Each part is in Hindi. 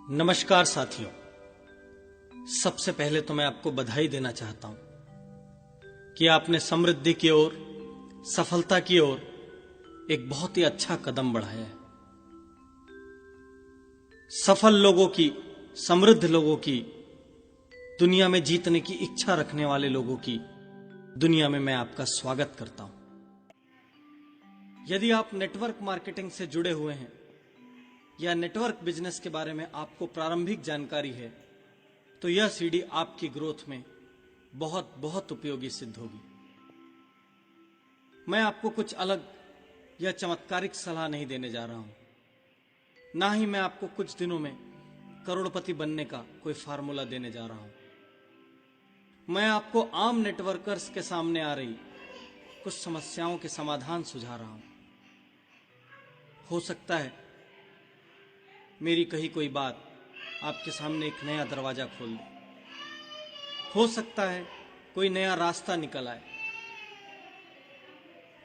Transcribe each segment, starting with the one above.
नमस्कार साथियों, सबसे पहले तो मैं आपको बधाई देना चाहता हूं कि आपने समृद्धि की ओर, सफलता की ओर एक बहुत ही अच्छा कदम बढ़ाया है। सफल लोगों की, समृद्ध लोगों की, दुनिया में जीतने की इच्छा रखने वाले लोगों की दुनिया में मैं आपका स्वागत करता हूं। यदि आप नेटवर्क मार्केटिंग से जुड़े हुए हैं या नेटवर्क बिजनेस के बारे में आपको प्रारंभिक जानकारी है, तो यह सीडी आपकी ग्रोथ में बहुत बहुत उपयोगी सिद्ध होगी। मैं आपको कुछ अलग या चमत्कारिक सलाह नहीं देने जा रहा हूं, ना ही मैं आपको कुछ दिनों में करोड़पति बनने का कोई फार्मूला देने जा रहा हूं। मैं आपको आम नेटवर्कर्स के सामने आ रही कुछ समस्याओं के समाधान सुझा रहा हूं। हो सकता है मेरी कही कोई बात आपके सामने एक नया दरवाजा खोल दे। हो सकता है कोई नया रास्ता निकल आए।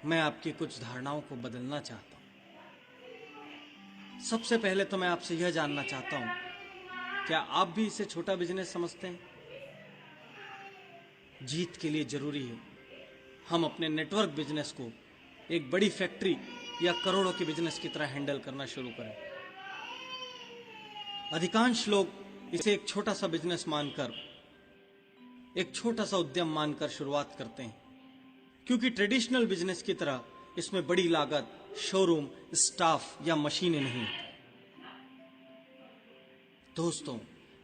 मैं आपकी कुछ धारणाओं को बदलना चाहता हूं। सबसे पहले तो मैं आपसे यह जानना चाहता हूं, क्या आप भी इसे छोटा बिजनेस समझते हैं? जीत के लिए जरूरी है हम अपने नेटवर्क बिजनेस को एक बड़ी फैक्ट्री या करोड़ों के बिजनेस की तरह हैंडल करना शुरू करें। अधिकांश लोग इसे एक छोटा सा बिजनेस मानकर, एक छोटा सा उद्यम मानकर शुरुआत करते हैं, क्योंकि ट्रेडिशनल बिजनेस की तरह इसमें बड़ी लागत, शोरूम, स्टाफ या मशीनें नहीं। दोस्तों,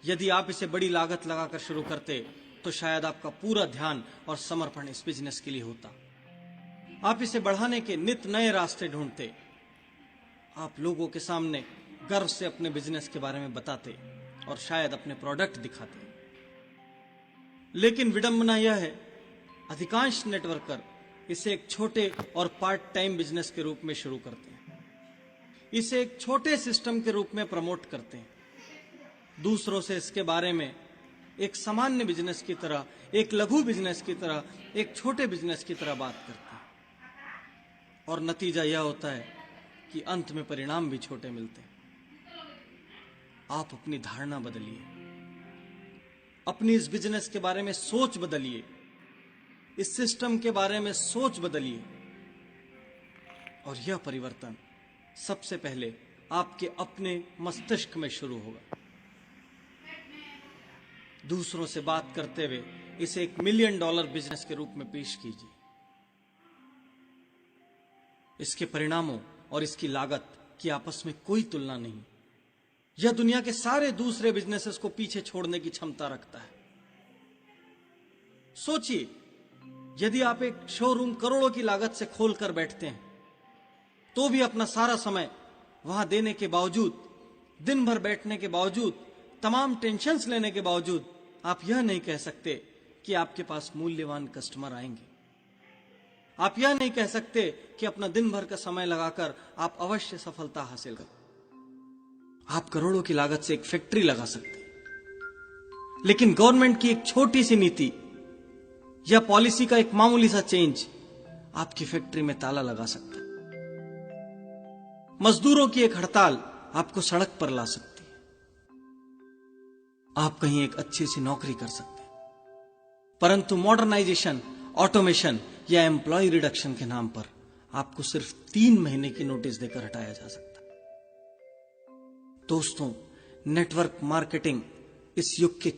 यदि आप इसे बड़ी लागत लगाकर शुरू करते तो शायद आपका पूरा ध्यान और समर्पण इस बिजनेस के लिए होता। आप इसे बढ़ाने के नित नए रास्ते ढूंढते। आप लोगों के सामने गर्व से अपने बिजनेस के बारे में बताते और शायद अपने प्रोडक्ट दिखाते। लेकिन विडंबना यह है, अधिकांश नेटवर्कर इसे एक छोटे और पार्ट टाइम बिजनेस के रूप में शुरू करते हैं। इसे एक छोटे सिस्टम के रूप में प्रमोट करते हैं। दूसरों से इसके बारे में एक सामान्य बिजनेस की तरह, एक लघु बिजनेस की तरह, एक छोटे बिजनेस की तरह बात करते हैं। और नतीजा यह होता है कि अंत में परिणाम भी छोटे मिलते हैं। आप अपनी धारणा बदलिए, अपनी इस बिजनेस के बारे में सोच बदलिए, इस सिस्टम के बारे में सोच बदलिए। और यह परिवर्तन सबसे पहले आपके अपने मस्तिष्क में शुरू होगा। दूसरों से बात करते हुए इसे $1 मिलियन बिजनेस के रूप में पेश कीजिए। इसके परिणामों और इसकी लागत की आपस में कोई तुलना नहीं। यह दुनिया के सारे दूसरे बिजनेसेस को पीछे छोड़ने की क्षमता रखता है। सोचिए, यदि आप एक शोरूम करोड़ों की लागत से खोलकर बैठते हैं, तो भी अपना सारा समय वहां देने के बावजूद, दिन भर बैठने के बावजूद, तमाम टेंशन्स लेने के बावजूद, आप यह नहीं कह सकते कि आपके पास मूल्यवान कस्टमर आएंगे। आप यह नहीं कह सकते कि अपना दिन भर का समय लगाकर आप अवश्य सफलता हासिल करें। आप करोड़ों की लागत से एक फैक्ट्री लगा सकते हैं, लेकिन गवर्नमेंट की एक छोटी सी नीति या पॉलिसी का एक मामूली सा चेंज आपकी फैक्ट्री में ताला लगा सकता है। मजदूरों की एक हड़ताल आपको सड़क पर ला सकती है। आप कहीं एक अच्छी सी नौकरी कर सकते हैं, परंतु मॉडर्नाइजेशन, ऑटोमेशन या एम्प्लॉय रिडक्शन के नाम पर आपको सिर्फ 3 महीने की नोटिस देकर हटाया जा सकता है। दोस्तों, नेटवर्क मार्केटिंग इस युग के